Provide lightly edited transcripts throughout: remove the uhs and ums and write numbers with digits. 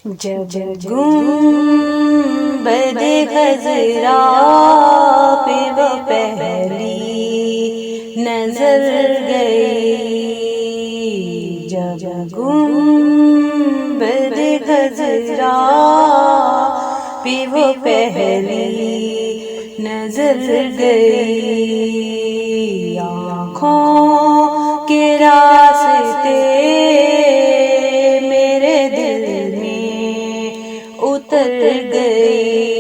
جب گنبد خضرا پہ وہ پہلی نظر گئی، جب گنبد خضرا پہ وہ پہلی نظر گئی، آنکھوں کے راستے میرے دل میں اتر گئی،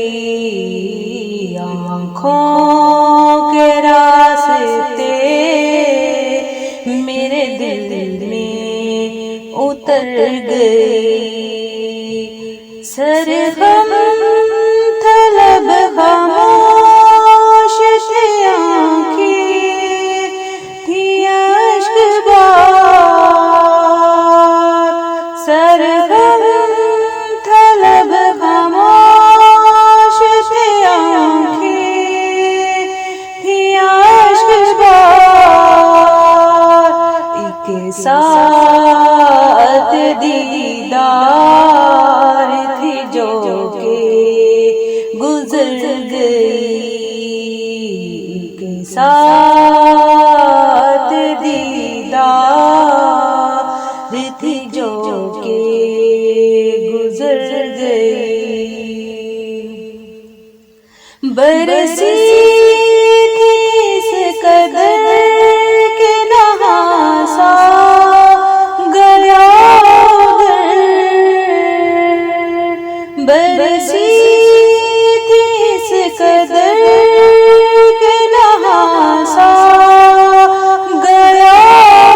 آنکھوں کے راستے میرے دل میں اتر گئی، سرغم طلب خاموش تھی آنکھیں تھی اشک بار، سرغم طلب خاموش تھی آنکھیں تھی اشک بار، ایک ساتھ دیدار تھی جو کہ گزر گئی، ایک ساتھ دیدار تھی جو کہ گزر گئی، برسی تھی اس قدر کہ نہاسا گیا ادھر، برسی تھی اس قدر کہ نہاسا گیا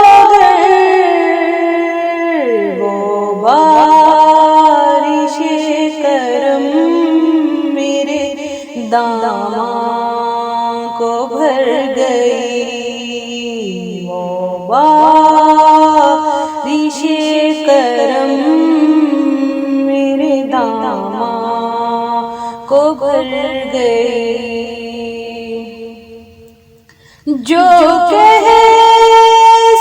ادھر، وہ بارش کرم میرے داماں کو بھر گئی، وہ بارش کرم میرے داماں کو بھر گئی، جو کہہ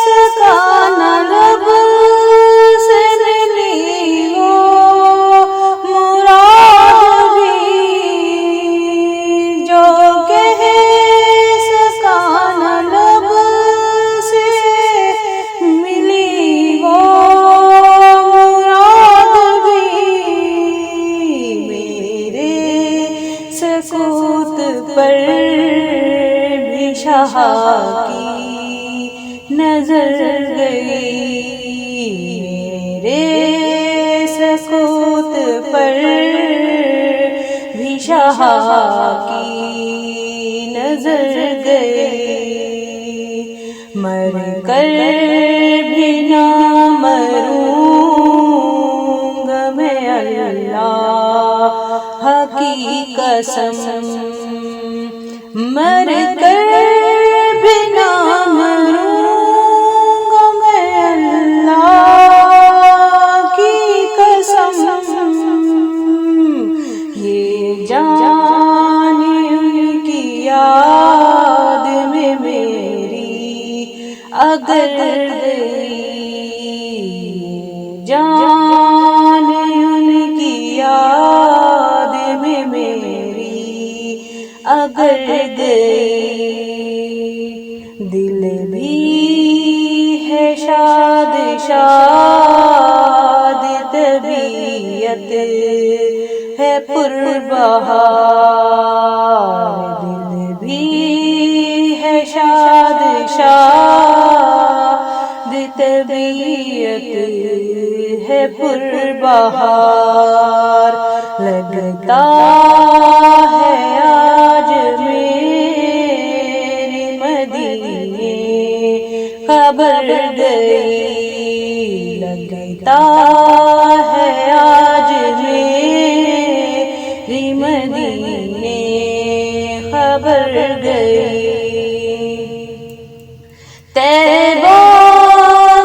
سکا نہ لب سے ملی وہ مراد بھی، جو کہہ سکا نہ لب سے ملی وہ مراد بھی، میرے سکوت پر بھی شاہ کی نظر گئی، میرے سکوت پر بھی شاہ کی نظر گئی، مر کر بھی نہ مروں گا میں اللہ کی قسم، مر کر بھی نہ مروں گا میں اللہ کی قسم، یہ جان ان کی یاد میں میری اگر گئی، جان ان کی یاد میں میری اگر گئی، دل بھی ہے شاد شاد، طبیعت ہے پربہار، دل بھی ہے شاد شاد، طبیعت ہے پربہار، لگتا ہے آج میرے مدینے خبر گئی، لگتا ہے آج میرے مدینے خبر گئی، طیبہ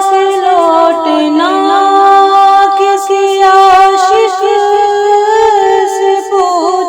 سے لوٹنا کسی عاشق سے پوچھ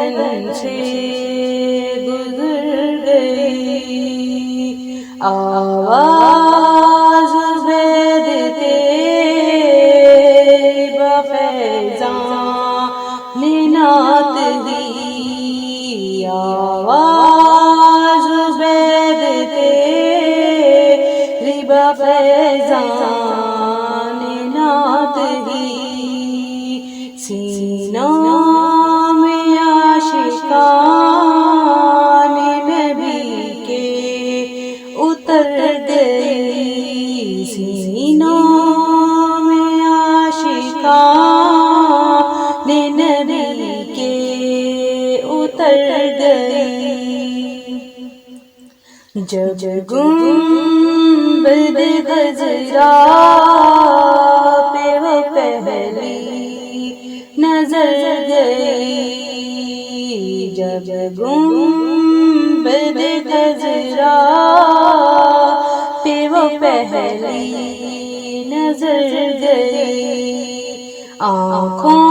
بدن سے گزر گئی، آواز عبید تیری بفیضان نعت دی، آواز عبید تیری بفیضان نعت دی، سینوں میں عاشقان نبی کے اتر گئی، سینوں میں عاشقان نبی کے اتر گئی، جب گنبد خضرا پہ وہ پہلی نظر گئی، جب گنبد خضرا پہ وہ پہلی نظر گئی، آنکھوں